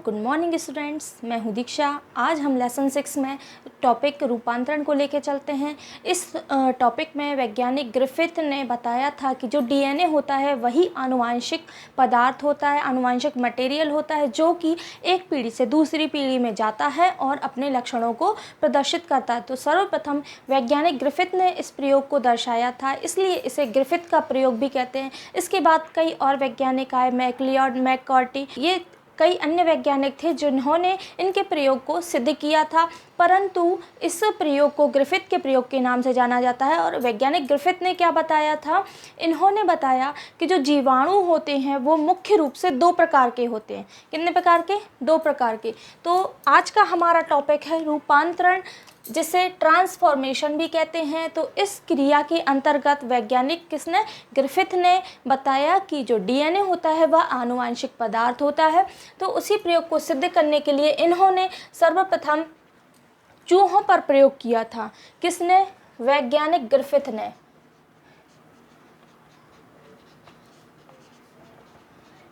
Good morning students, मैं हूँ दीक्षा। आज हम लेसन 6 में टॉपिक रूपांतरण को लेकर चलते हैं। इस टॉपिक में वैज्ञानिक ग्रिफिथ ने बताया था कि जो डीएनए होता है वही आनुवांशिक पदार्थ होता है, आनुवांशिक मटेरियल होता है जो कि एक पीढ़ी से दूसरी पीढ़ी में जाता है और अपने लक्षणों को प्रदर्शित करता है। तो सर्वप्रथम वैज्ञानिक ग्रिफिथ ने इस प्रयोग को दर्शाया था, इसलिए इसे ग्रिफिथ का प्रयोग भी कहते हैं। इसके बाद कई और वैज्ञानिक आए, मैकलियोड, मैककार्टी, ये कई अन्य वैज्ञानिक थे जिन्होंने इनके प्रयोग को सिद्ध किया था, परंतु इस प्रयोग को ग्रिफिथ के प्रयोग के नाम से जाना जाता है। और वैज्ञानिक ग्रिफिथ ने क्या बताया था? इन्होंने बताया कि जो जीवाणु होते हैं वो मुख्य रूप से दो प्रकार के होते हैं। कितने प्रकार के? दो प्रकार के। तो आज का हमारा टॉपिक है रूपांतरण, जिसे ट्रांसफॉर्मेशन भी कहते हैं। तो इस क्रिया के अंतर्गत वैज्ञानिक किसने? ग्रिफिथ ने बताया कि जो डीएनए होता है वह आनुवांशिक पदार्थ होता है। तो उसी प्रयोग को सिद्ध करने के लिए इन्होंने सर्वप्रथम चूहों पर प्रयोग किया था। किसने? वैज्ञानिक ग्रिफिथ ने।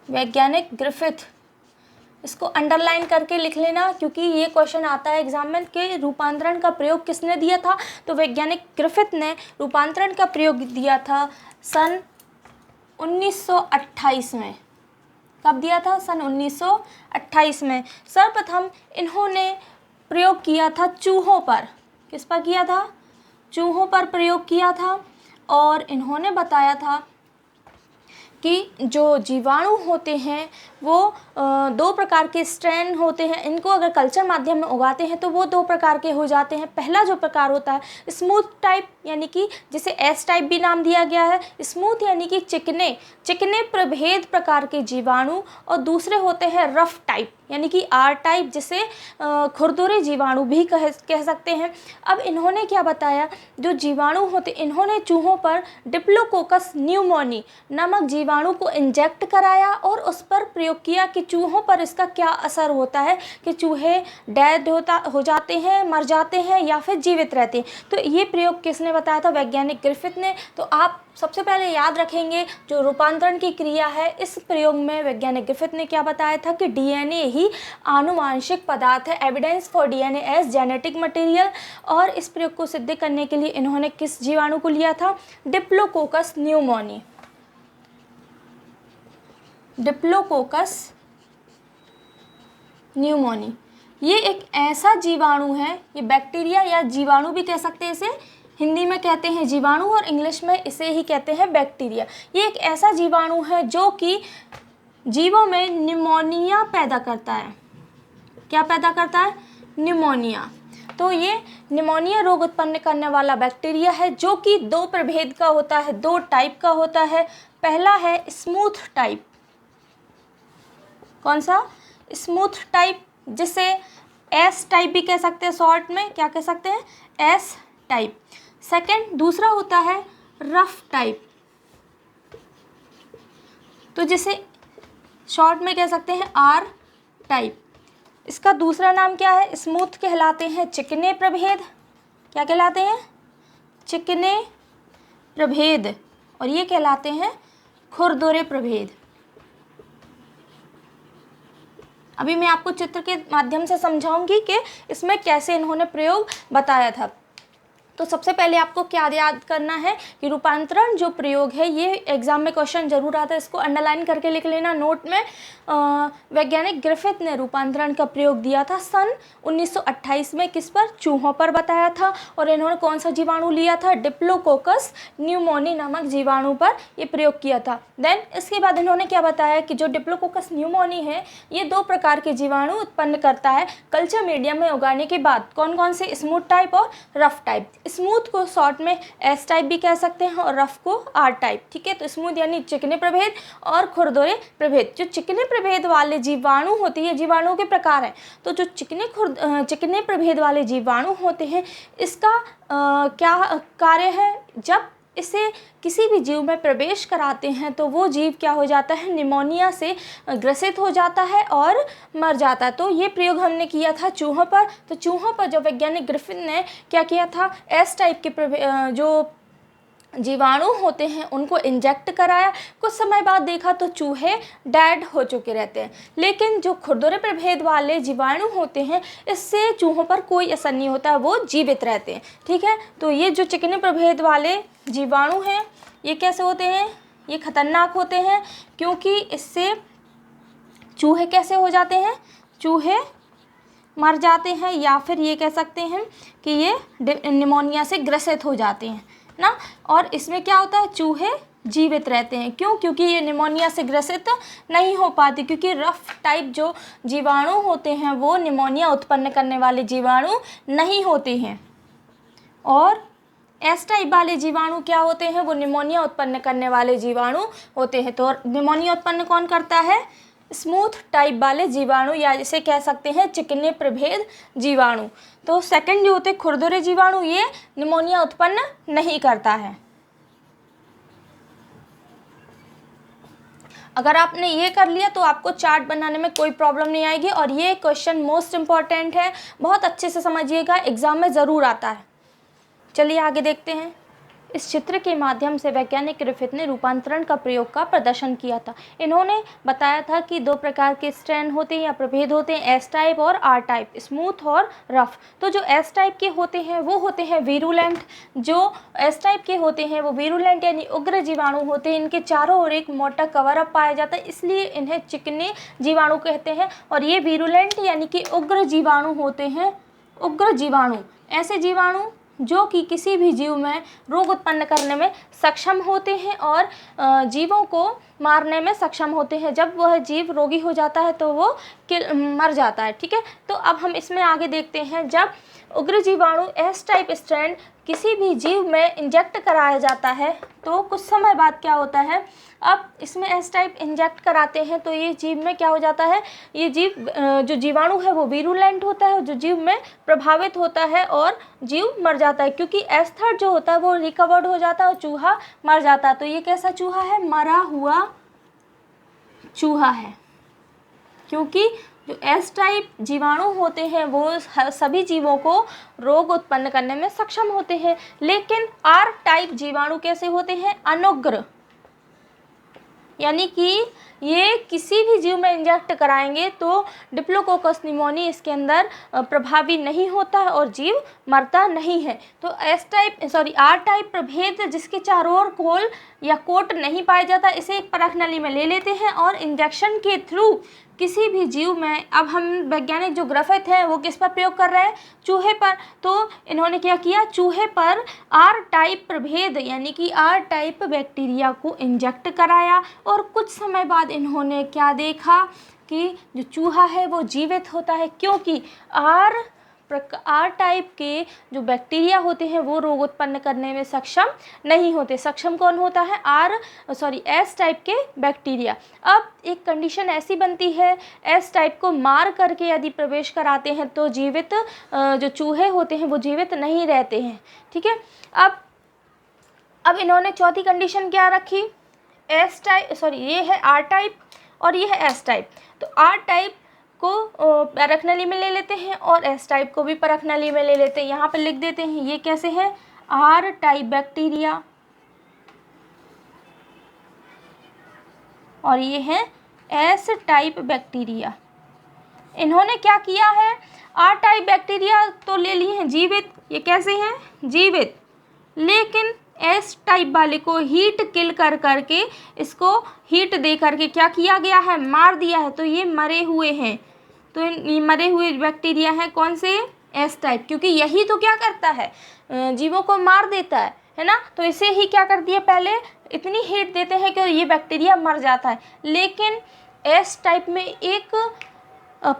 वैज्ञानिक ग्रिफिथ, इसको अंडरलाइन करके लिख लेना क्योंकि ये क्वेश्चन आता है एग्जाम में कि रूपांतरण का प्रयोग किसने दिया था। तो वैज्ञानिक ग्रिफिथ ने रूपांतरण का प्रयोग दिया था सन 1928 में। कब दिया था? सन 1928 में। सर्वप्रथम इन्होंने प्रयोग किया था चूहों पर। किस पर किया था? चूहों पर प्रयोग किया था। और इन्होंने बताया था कि जो जीवाणु होते हैं वो दो प्रकार के स्ट्रेन होते हैं। इनको अगर कल्चर माध्यम में उगाते हैं तो वो दो प्रकार के हो जाते हैं। पहला जो प्रकार होता है स्मूथ टाइप, यानी कि जिसे एस टाइप भी नाम दिया गया है। स्मूथ यानी कि चिकने चिकने प्रभेद प्रकार के जीवाणु, और दूसरे होते हैं रफ टाइप यानी कि आर टाइप, जिसे खुरदुरे जीवाणु भी कह सकते हैं। अब इन्होंने क्या बताया? जो जीवाणु होते, इन्होंने चूहों पर डिप्लोकोकस न्यूमोनी नामक जीवाणु को इंजेक्ट कराया और उस पर प्रयोग किया कि चूहों पर इसका क्या असर होता है, कि चूहे डेड हो जाते हैं, मर जाते हैं या फिर जीवित रहते हैं। तो ये प्रयोग किसने बताया था? वैज्ञानिक ग्रिफिथ ने। तो आप सबसे पहले याद रखेंगे जो रूपांतरण की क्रिया है, इस प्रयोग में वैज्ञानिक ग्रिफिथ ने क्या बताया था कि डीएनए ही आनुवांशिक पदार्थ है, evidence for DNA as genetic material. और इस प्रयोग को सिद्ध करने के लिए इन्होंने किस जीवाणु को लिया था? Diplococcus pneumoniae. डिप्लोकोकस न्यूमोनी ये एक ऐसा जीवाणु है, ये बैक्टीरिया या जीवाणु भी कह सकते हैं, इसे हिंदी में कहते हैं जीवाणु और इंग्लिश में इसे ही कहते हैं बैक्टीरिया। ये एक ऐसा जीवाणु है जो कि जीवों में निमोनिया पैदा करता है। क्या पैदा करता है? निमोनिया। तो ये निमोनिया रोग उत्पन्न करने वाला बैक्टीरिया है जो कि दो प्रभेद का होता है, दो टाइप का होता है। पहला है स्मूथ टाइप। कौन सा? स्मूथ टाइप, जिसे एस टाइप भी कह सकते हैं, शॉर्ट में क्या कह सकते हैं? S type. सेकंड, दूसरा होता है रफ टाइप, तो जिसे शॉर्ट में कह सकते हैं आर टाइप। इसका दूसरा नाम क्या है? स्मूथ कहलाते हैं चिकने प्रभेद। क्या कहलाते हैं? चिकने प्रभेद। और ये कहलाते हैं खुरदुरे प्रभेद। अभी मैं आपको चित्र के माध्यम से समझाऊंगी कि इसमें कैसे इन्होंने प्रयोग बताया था। तो सबसे पहले आपको क्या याद करना है कि रूपांतरण जो प्रयोग है, ये एग्जाम में क्वेश्चन जरूर आता है, इसको अंडरलाइन करके लिख लेना नोट में। वैज्ञानिक ग्रिफिथ ने रूपांतरण का प्रयोग दिया था सन 1928 में। किस पर? चूहों पर बताया था। और इन्होंने कौन सा जीवाणु लिया था? डिप्लोकोकस न्यूमोनी नामक जीवाणु पर ये प्रयोग किया था। देन इसके बाद इन्होंने क्या बताया कि जो डिप्लोकोकस न्यूमोनी है ये दो प्रकार के जीवाणु उत्पन्न करता है कल्चर मीडियम में उगाने के बाद। कौन कौन से? स्मूथ टाइप और रफ टाइप। स्मूथ को शॉर्ट में एस टाइप भी कह सकते हैं और रफ को आर टाइप। ठीक है, तो स्मूथ यानी चिकने प्रभेद और खुरदुरे प्रभेद। जो चिकने प्रभेद वाले जीवाणु होते हैं, जीवाणुओं के प्रकार हैं। तो जो चिकने प्रभेद वाले जीवाणु होते हैं, इसका क्या कार्य है? जब इसे किसी भी जीव में प्रवेश कराते हैं तो वो जीव क्या हो जाता है? निमोनिया से ग्रसित हो जाता है और मर जाता है। तो ये प्रयोग हमने किया था चूहों पर। तो चूहों पर जो वैज्ञानिक ग्रिफिथ ने क्या किया था? एस टाइप के जो जीवाणु होते हैं उनको इंजेक्ट कराया, कुछ समय बाद देखा तो चूहे डेड हो चुके रहते हैं। लेकिन जो खुरदुरे प्रभेद वाले जीवाणु होते हैं इससे चूहों पर कोई असर नहीं होता, वो जीवित रहते हैं। ठीक है, तो ये जो चिकनी प्रभेद वाले जीवाणु हैं ये कैसे होते हैं, ये खतरनाक होते हैं क्योंकि इससे चूहे कैसे हो जाते हैं, चूहे मर जाते हैं, या फिर ये कह सकते हैं कि ये निमोनिया से ग्रसित हो जाते हैं ना। और इसमें क्या होता है, चूहे जीवित रहते हैं। क्यों? क्योंकि ये निमोनिया से ग्रसित नहीं हो पाती, क्योंकि रफ टाइप जो जीवाणु होते हैं वो निमोनिया उत्पन्न करने वाले जीवाणु नहीं होते हैं, और एस टाइप वाले जीवाणु क्या होते हैं, वो निमोनिया उत्पन्न करने वाले जीवाणु होते हैं। तो निमोनिया उत्पन्न कौन करता है, स्मूथ टाइप वाले जीवाणु, या जिसे कह सकते हैं चिकने प्रभेद जीवाणु। तो सेकंड जो होते हैं खुरदुरे जीवाणु, ये निमोनिया उत्पन्न नहीं करता है। अगर आपने ये कर लिया तो आपको चार्ट बनाने में कोई प्रॉब्लम नहीं आएगी, और ये क्वेश्चन मोस्ट इम्पॉर्टेंट है, बहुत अच्छे से समझिएगा, एग्जाम में ज़रूर आता है। चलिए आगे देखते हैं। इस चित्र के माध्यम से वैज्ञानिक ग्रिफिथ ने रूपांतरण का प्रयोग का प्रदर्शन किया था। इन्होंने बताया था कि दो प्रकार के स्ट्रैंड होते हैं या प्रभेद होते हैं, एस टाइप और आर टाइप, स्मूथ और रफ। तो जो एस टाइप के होते हैं वो होते हैं वीरुलेंट, जो एस टाइप के होते हैं वो वीरुलेंट यानी उग्र जीवाणु होते हैं। इनके चारों ओर एक मोटा कवर अप पाया जाता है, इसलिए इन्हें चिकने जीवाणु कहते हैं। और ये वीरुलेंट यानी कि उग्र जीवाणु होते हैं। उग्र जीवाणु ऐसे जीवाणु जो कि किसी भी जीव में रोग उत्पन्न करने में सक्षम होते हैं और जीवों को मारने में सक्षम होते हैं। जब वह जीव रोगी हो जाता है तो वो मर जाता है। ठीक है, तो अब हम इसमें आगे देखते हैं। जब उग्र जीवाणु एस टाइप स्ट्रैंड किसी भी जीव में इंजेक्ट कराया जाता है तो कुछ समय बाद क्या होता है, अब इसमें एस टाइप इंजेक्ट कराते हैं तो ये जीव में क्या हो जाता है, ये जीव जो जीवाणु है वो वीरुलेंट होता है, जो जीव में प्रभावित होता है और जीव मर जाता है, क्योंकि एस थर्ड जो होता है वो रिकवर्ड हो जाता है और चूहा मर जाता है। तो ये कैसा चूहा है, मरा हुआ चूहा है, क्योंकि जो एस टाइप जीवाणु होते हैं वो सभी जीवों को रोग उत्पन्न करने में सक्षम होते हैं। लेकिन आर टाइप जीवाणु कैसे होते हैं, अनुग्र, यानी कि ये किसी भी जीव में इंजेक्ट कराएंगे तो डिप्लोकोकस निमोनी इसके अंदर प्रभावी नहीं होता है और जीव मरता नहीं है। तो आर टाइप प्रभेद जिसके चारों ओर खोल या कोट नहीं पाया जाता, इसे एक परख नली में ले लेते हैं और इंजेक्शन के थ्रू किसी भी जीव में, अब हम वैज्ञानिक जो ग्रिफिथ है वो किस पर प्रयोग कर रहे हैं, चूहे पर। तो इन्होंने क्या किया, चूहे पर आर टाइप प्रभेद यानी कि आर टाइप बैक्टीरिया को इंजेक्ट कराया और कुछ समय बाद इन्होंने क्या देखा कि जो चूहा है वो जीवित होता है, क्योंकि आर टाइप के जो बैक्टीरिया होते हैं वो रोग उत्पन्न करने में सक्षम नहीं होते। सक्षम कौन होता है, एस टाइप के बैक्टीरिया। अब एक कंडीशन ऐसी बनती है, एस टाइप को मार करके यदि प्रवेश कराते हैं तो जीवित जो चूहे होते हैं वो जीवित नहीं रहते हैं। ठीक है, अब इन्होंने चौथी कंडीशन क्या रखी, ये है आर टाइप और ये है एस टाइप। तो आर टाइप को परख नली में ले लेते हैं और एस टाइप को भी परख नली में ले लेते हैं। यहाँ पे लिख देते हैं ये कैसे है, आर टाइप बैक्टीरिया और ये है एस टाइप बैक्टीरिया। इन्होंने क्या किया है, आर टाइप बैक्टीरिया तो ले लिए हैं जीवित, ये कैसे हैं, जीवित, लेकिन एस टाइप वाले को हीट किल कर करके, इसको हीट दे करके क्या किया गया है, मार दिया है। तो ये मरे हुए हैं, तो ये मरे हुए बैक्टीरिया हैं कौन से, एस टाइप, क्योंकि यही तो क्या करता है, जीवों को मार देता है ना। तो इसे ही क्या कर दिया, पहले इतनी हीट देते हैं कि ये बैक्टीरिया मर जाता है। लेकिन एस टाइप में एक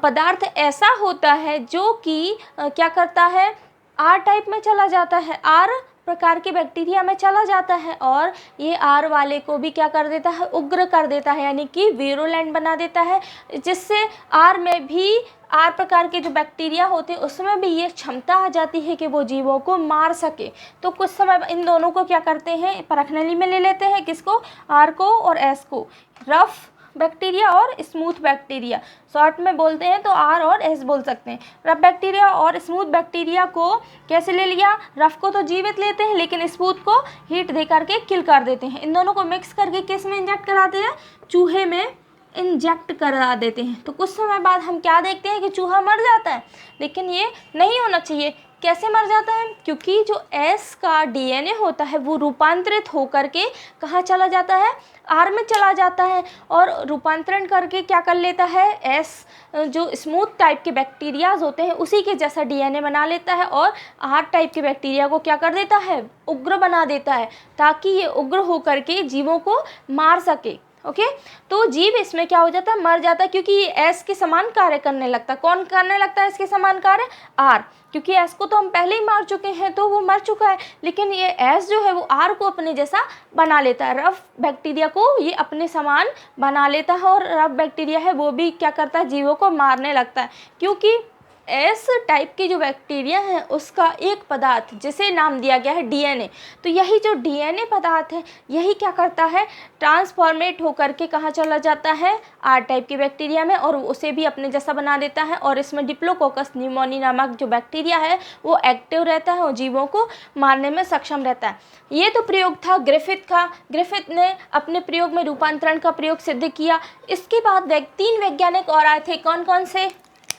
पदार्थ ऐसा होता है जो कि क्या करता है, आर टाइप में चला जाता है, आर प्रकार के बैक्टीरिया में चला जाता है और ये आर वाले को भी क्या कर देता है, उग्र कर देता है, यानी कि वीरुलेंट बना देता है, जिससे आर में भी, आर प्रकार के जो बैक्टीरिया होते हैं उसमें भी ये क्षमता आ जाती है कि वो जीवों को मार सके। तो कुछ समय इन दोनों को क्या करते हैं, परख नली में ले लेते हैं, किसको, आर को और एस को। रफ बैक्टीरिया और स्मूथ बैक्टीरिया, शॉर्ट में बोलते हैं तो आर और एस बोल सकते हैं। रफ बैक्टीरिया और स्मूथ बैक्टीरिया को कैसे ले लिया, रफ को तो जीवित लेते हैं लेकिन स्मूथ को हीट दे करके किल कर देते हैं। इन दोनों को मिक्स करके किस में इंजेक्ट कराते हैं, चूहे में इंजेक्ट करा देते हैं। तो कुछ समय बाद हम क्या देखते हैं कि चूहा मर जाता है, लेकिन ये नहीं होना चाहिए। कैसे मर जाता है, क्योंकि जो एस का डीएनए होता है वो रूपांतरित होकर के कहाँ चला जाता है, आर में चला जाता है, और रूपांतरण करके क्या कर लेता है, एस जो स्मूथ टाइप के बैक्टीरियाज होते हैं उसी के जैसा डीएनए बना लेता है और आर टाइप के बैक्टीरिया को क्या कर देता है, उग्र बना देता है, ताकि ये उग्र होकर के जीवों को मार सके। ओके तो जीव इसमें क्या हो जाता है, मर जाता है, क्योंकि ये एस के समान कार्य करने लगता है। कौन करने लगता है इसके समान कार्य, आर, क्योंकि एस को तो हम पहले ही मार चुके हैं तो वो मर चुका है, लेकिन ये एस जो है वो आर को अपने जैसा बना लेता है, रफ बैक्टीरिया को ये अपने समान बना लेता है, और रफ बैक्टीरिया है वो भी क्या करता है, जीवों को मारने लगता है। क्योंकि एस टाइप की जो बैक्टीरिया है उसका एक पदार्थ जिसे नाम दिया गया है डीएनए, तो यही जो डीएनए पदार्थ है यही क्या करता है, ट्रांसफॉर्मेट होकर के कहाँ चला जाता है, आर टाइप की बैक्टीरिया में, और उसे भी अपने जैसा बना देता है। और इसमें डिप्लोकोकस न्यूमोनी नामक जो बैक्टीरिया है वो एक्टिव रहता है और जीवों को मारने में सक्षम रहता है। ये तो प्रयोग था ग्रिफिथ का। ग्रिफिथ ने अपने प्रयोग में रूपांतरण का प्रयोग सिद्ध किया। इसके बाद 3 वैज्ञानिक और आए थे। कौन कौन से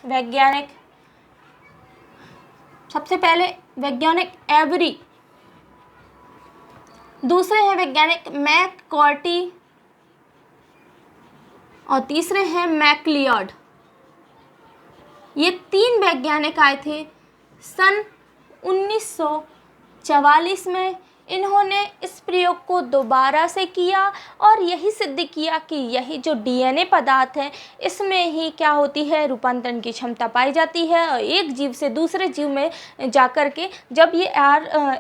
वैज्ञानिक, सबसे पहले वैज्ञानिक एवरी, दूसरे हैं वैज्ञानिक मैककॉर्टी, और तीसरे हैं मैकलियॉड। ये 3 वैज्ञानिक आए थे सन 1944 में। इन्होंने इस प्रयोग को दोबारा से किया और यही सिद्ध किया कि यही जो डीएनए पदार्थ है इसमें ही क्या होती है, रूपांतरण की क्षमता पाई जाती है, और एक जीव से दूसरे जीव में जाकर के जब ये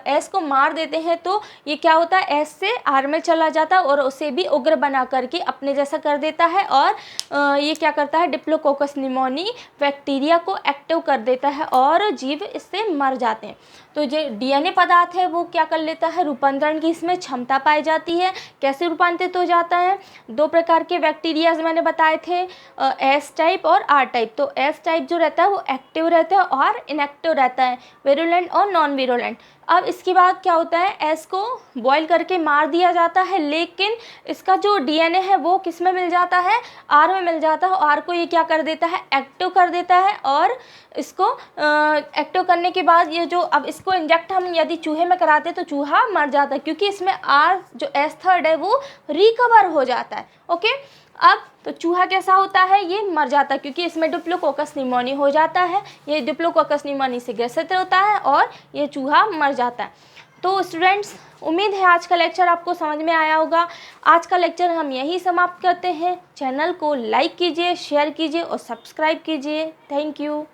एस को मार देते हैं तो ये क्या होता है, एस से आर में चला जाता है और उसे भी उग्र बना करके अपने जैसा कर देता है, और ये क्या करता है, डिप्लोकोकस निमोनी बैक्टीरिया को एक्टिव कर देता है और जीव इससे मर जाते हैं। तो जो डीएनए पदार्थ है वो क्या कर लेता है, रूपांतरण की इसमें क्षमता पाई जाती है। कैसे रूपांतरित हो जाता है, 2 प्रकार के बैक्टीरियाज मैंने बताए थे, एस टाइप और आर टाइप। तो एस टाइप जो रहता है वो एक्टिव रहता है और इनएक्टिव रहता है, विरुलेंट और नॉन विरुलेंट। अब इसके बाद क्या होता है, एस को बॉयल करके मार दिया जाता है, लेकिन इसका जो डीएनए है वो किस में मिल जाता है, आर में मिल जाता है। आर को ये क्या कर देता है, एक्टिव कर देता है, और इसको एक्टिव करने के बाद ये जो अब इसको इंजेक्ट हम यदि चूहे में कराते तो चूहा मर जाता है, क्योंकि इसमें आर जो एस थर्ड है वो रिकवर हो जाता है। ओके अब तो चूहा कैसा होता है, ये मर जाता है, क्योंकि इसमें डिप्लोकोकस निमोनी हो जाता है, ये डिप्लोकोकस निमोनी से ग्रसित होता है और ये चूहा मर जाता है। तो स्टूडेंट्स उम्मीद है आज का लेक्चर आपको समझ में आया होगा। आज का लेक्चर हम यहीं समाप्त करते हैं। चैनल को लाइक कीजिए, शेयर कीजिए और सब्सक्राइब कीजिए। Thank you.